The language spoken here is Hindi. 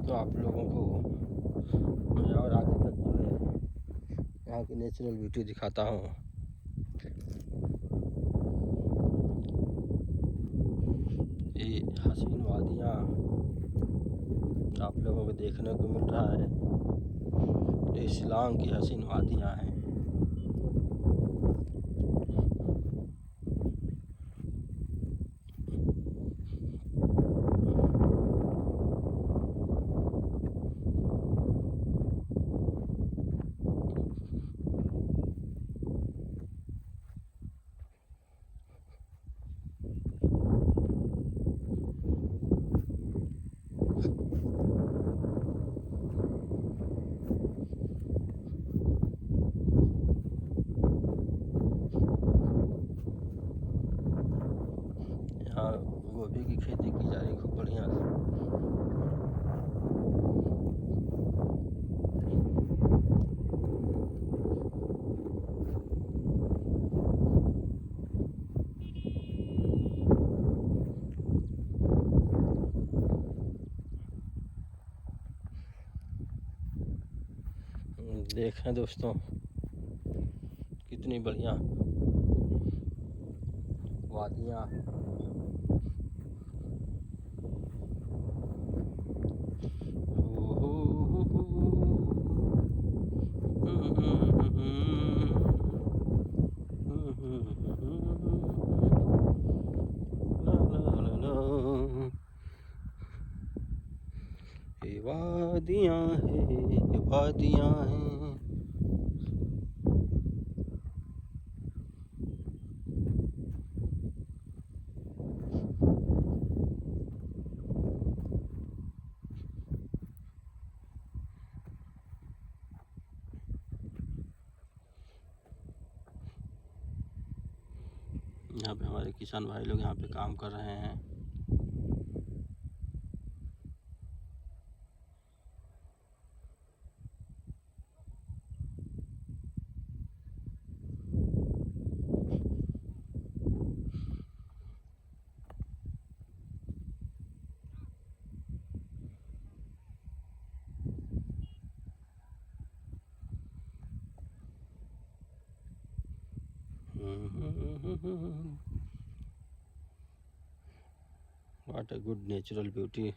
तो आप लोगों को मैं और आगे तक जो है यहाँ की नेचुरल ब्यूटी दिखाता हूँ। ये हसीन वादियाँ आप लोगों को देखने को मिल रहा है। ये शिलांग की हसीन वादियाँ हैं। यहाँ गोभी की खेती की जा रही खूब बढ़िया से। देखें दोस्तों कितनी बढ़िया वादियाँ। ये वादियाँ हैं, ये वादियाँ हैं। यहाँ पे हमारे किसान भाई लोग यहाँ पे काम कर रहे हैं। What a good natural beauty.